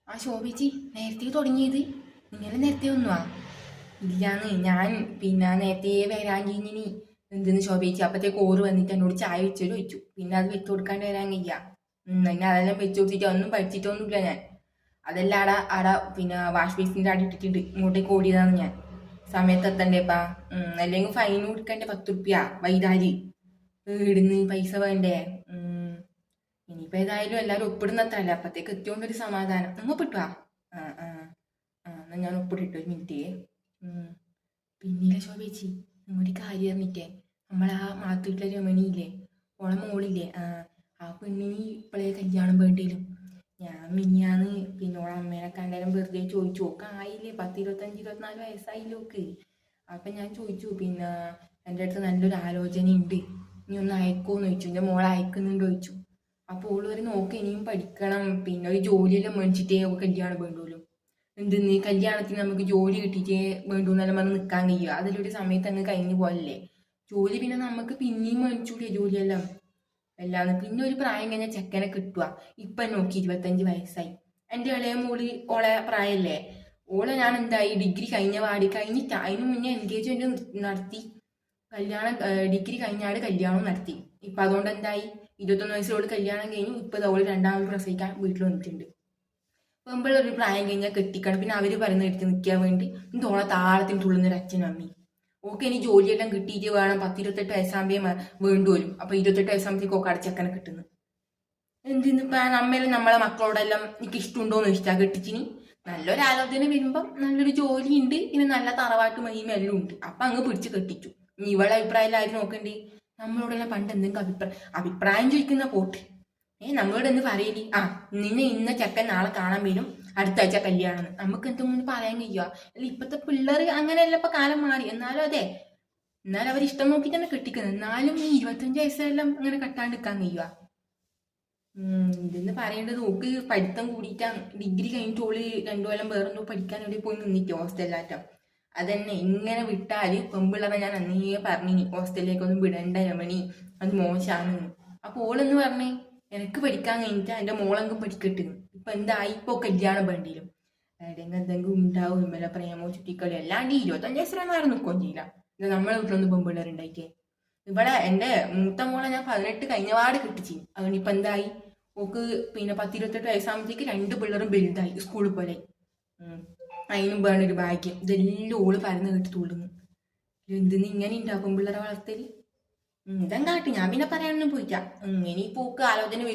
ആ ശോഭിച്ചി നേരത്തെ തുടങ്ങിയത് നിങ്ങൾ നേരത്തെ ഒന്നുവാ ഇല്ലാന്ന് ഞാൻ പിന്നെ നേരത്തെ വരാൻ കഴിഞ്ഞിനി എന്തെന്ന് ശോഭിച്ചി അപ്പത്തേക്ക് ഓറ് വന്നിട്ട് എന്നോട് ചായ വെച്ചൊരു ചോദിച്ചു പിന്നെ അത് വെച്ച് കൊടുക്കാണ്ട് വരാൻ കഴിയ എന്നെ അതെല്ലാം വെച്ച് കൊടുത്തിട്ട് ഒന്നും പഠിച്ചിട്ടൊന്നുമില്ല ഞാൻ അതെല്ലാം ആടെ പിന്നെ വാഷ് ബേസിൻ്റെ ആടെ ഇട്ടിട്ടുണ്ട് ഇങ്ങോട്ടേക്ക് ഓടിയതാണ് ഞാൻ സമയത്ത് എത്തണ്ടേപ്പാ അല്ലെങ്കിൽ ഫൈൻ കൊടുക്കണ്ടേ 10 റുപ്യ വൈകാല് ഇടുന്ന് പൈസ വേണ്ടേ ഇനിയിപ്പോ ഏതായാലും എല്ലാരും ഒപ്പിടുന്നത്രല്ല അപ്പത്തേക്ക് എത്തിയോണ്ടൊരു സമാധാനം നിങ്ങൾ ഒപ്പിട്ടുവാ ആ ആ ആ എന്നാ ഞാൻ ഒപ്പിട്ടിട്ട് ഒരു മിനിറ്റ് പിന്നില്ല ശോഭേച്ചി നമ്മുടെ കാര്യം അറിഞ്ഞിട്ടേ നമ്മളാ മാത്തൂട്ടിലെ രമണിയില്ലേ ഓളെ മോളില്ലേ ആ പെണ്ണിന് ഇപ്പോഴേ കല്യാണം വേണ്ടേലും ഞാൻ മിനിയാന്ന് പിന്നെ ഓളെ അമ്മേനെ കണ്ടേരം വെറുതെ ചോദിച്ചു ഓക്ക് ആയില്ലേ 10, 25, 24 വയസ്സായില്ലോക്ക് അപ്പം ഞാൻ ചോദിച്ചു പിന്നെ എൻ്റെ അടുത്ത് നല്ലൊരു ആലോചന ഉണ്ട് നീ ഒന്ന് അയക്കുമെന്ന് ചോദിച്ചു എൻ്റെ മോളെ അയക്കുന്നുണ്ടോ ചോദിച്ചു അപ്പോൾ ഓള് വരെ നോക്ക് ഇനിയും പഠിക്കണം പിന്നെ ഒരു ജോലിയെല്ലാം മേടിച്ചിട്ടേ ഒക്കെ കല്യാണം വേണ്ടുള്ളൂ എന്തെന്ന് കല്യാണത്തിന് നമുക്ക് ജോലി കിട്ടിയിട്ടേ വേണ്ടൂ എന്നെല്ലാം പറഞ്ഞ് നിൽക്കാൻ കഴിയുക അതിലൊരു സമയത്ത് അങ്ങ് കഴിഞ്ഞു പോലല്ലേ ജോലി പിന്നെ നമുക്ക് പിന്നെയും മേടിച്ചൂടെ ജോലിയെല്ലാം അല്ലാന്ന് പിന്നെ ഒരു പ്രായം കഴിഞ്ഞാൽ ചെക്കനെ കിട്ടുക ഇപ്പം നോക്കി 25 വയസ്സായി എൻ്റെ ഇളയ മോള് ഓളെ പ്രായമല്ലേ ഓളെ ഞാൻ എന്തായി ഡിഗ്രി കഴിഞ്ഞ പാടി കഴിഞ്ഞിട്ട് അതിന് മുന്നേ എൻഗേജ്മെന്റ് നടത്തി കല്യാണം ഡിഗ്രി കഴിഞ്ഞാട് കല്യാണം നടത്തി ഇപ്പം അതുകൊണ്ട് എന്തായി 21 വയസ്സിലോട് കല്യാണം കഴിഞ്ഞു ഇപ്പം അവള് രണ്ടാമത് പ്രസവിക്കാൻ വീട്ടിൽ വന്നിട്ടുണ്ട് പെമ്പിളൊരു പ്രായം കഴിഞ്ഞാൽ കെട്ടിക്കണം പിന്നെ അവര് പറയുന്ന എടുത്ത് നിൽക്കാൻ വേണ്ടി തോളെ താളത്തിന് തുള്ളുന്നൊരു അച്ഛനും അമ്മയും ഓക്കെ ഇനി ജോലിയെല്ലാം കിട്ടിയിട്ട് വേണം 10, 28 വയസ്സാകുമ്പേ വേണ്ടുവരും അപ്പൊ 28 വയസ്സാകുമ്പോഴത്തേക്ക് ഒക്കെ അടച്ചക്കനെ കിട്ടുന്നു എന്തിന്നിപ്പോ നമ്മളും നമ്മളെ മക്കളോടെല്ലാം എനിക്ക് ഇഷ്ടമുണ്ടോന്ന് ചോദിച്ചാൽ കെട്ടിച്ചിനി നല്ലൊരു ആലോചന വരുമ്പം നല്ലൊരു ജോലി ഉണ്ട് പിന്നെ നല്ല തറവാട്ട് മഹിമ എല്ലാം ഉണ്ട് അപ്പൊ അങ്ങ് പിടിച്ച് കെട്ടിച്ചു ഇനി ഇവളെ അഭിപ്രായം ആരും നോക്കണ്ടേ നമ്മളോടെല്ലാം പണ്ട് എന്തെങ്കിലും അഭിപ്രായം ചോദിക്കുന്ന പോട്ട് നമ്മളോട് എന്ത് പറയലി നിന്നെ ഇന്ന ചെക്കൻ നാളെ കാണാൻ വരും അടുത്ത ആഴ്ച കല്യാണം നമുക്ക് എന്തെങ്കിലും പറയാൻ കഴിയുക അല്ല ഇപ്പത്തെ പിള്ളേർ അങ്ങനെയല്ല ഇപ്പൊ കാലം മാറി എന്നാലും അതെ എന്നാലും അവർ ഇഷ്ടം നോക്കി തന്നെ കെട്ടിക്കുന്നത് എന്നാലും ഈ 25 വയസ്സെല്ലാം അങ്ങനെ കെട്ടാണ്ടിരിക്കാൻ കഴിയുക ഇതെന്ന് പറയേണ്ടത് ഓക്ക് പഠിത്തം കൂടിയിട്ടാണ് ഡിഗ്രി കഴിഞ്ഞിട്ട് ഓള് 2 കൊല്ലം വേറെന്തോ പഠിക്കാൻ എവിടെ പോയി നിന്നിട്ട് ഹോസ്റ്റലിലാറ്റം അതന്നെ ഇങ്ങനെ വിട്ടാല് പെമ്പിള്ളറെ ഞാൻ അന്നേ പറഞ്ഞിനി ഹോസ്റ്റലിലേക്കൊന്നും വിടണ്ട രമണി അത് മോശമാണ് അപ്പൊ ഓളെന്ന് പറഞ്ഞേ എനിക്ക് പഠിക്കാൻ കഴിഞ്ഞിട്ട് എൻ്റെ മോളെങ്കും പഠിക്കട്ടെ ഇപ്പൊ എന്തായി ഇപ്പൊ കല്യാണം വേണ്ടിയിലും എവിടെയെങ്കിലും എന്തെങ്കിലും ഉണ്ടാവും ഇമ്മല പ്രേമോ ചുറ്റിക്കളി അല്ലാണ്ട് 25 വയസ്സിലൊന്നും ആരും നിൽക്കുകയും ചെയ്യില്ല ഇത് നമ്മളെ വീട്ടിലൊന്നും പെമ്പിള്ളേരുണ്ടായിട്ടേ ഇവിടെ എൻ്റെ മൂത്ത മോളെ ഞാൻ 18 കഴിഞ്ഞപാട് കിട്ടിച്ചു അതുകൊണ്ട് ഇപ്പൊ എന്തായി ഓക്ക് പിന്നെ 10, 28 വയസ്സാകുമ്പോഴത്തേക്ക് 2 പിള്ളേരും വലുതായി സ്കൂളിൽ പോലെ അതിനും വേണൊരു ഭാഗ്യം ഇതെല്ലാം ഓള് പരന്ന് കേട്ട് തുള്ളുന്നു എന്തിന് ഇങ്ങനെ ഉണ്ടാക്കും പിള്ളേരെ വളർത്തല് ഇതെന്താ കാട്ടി ഞാൻ പിന്നെ പറയാനൊന്നും പോയിട്ടാ ഇനിയിപ്പോ ഓക്ക് ആലോചന വരുമോ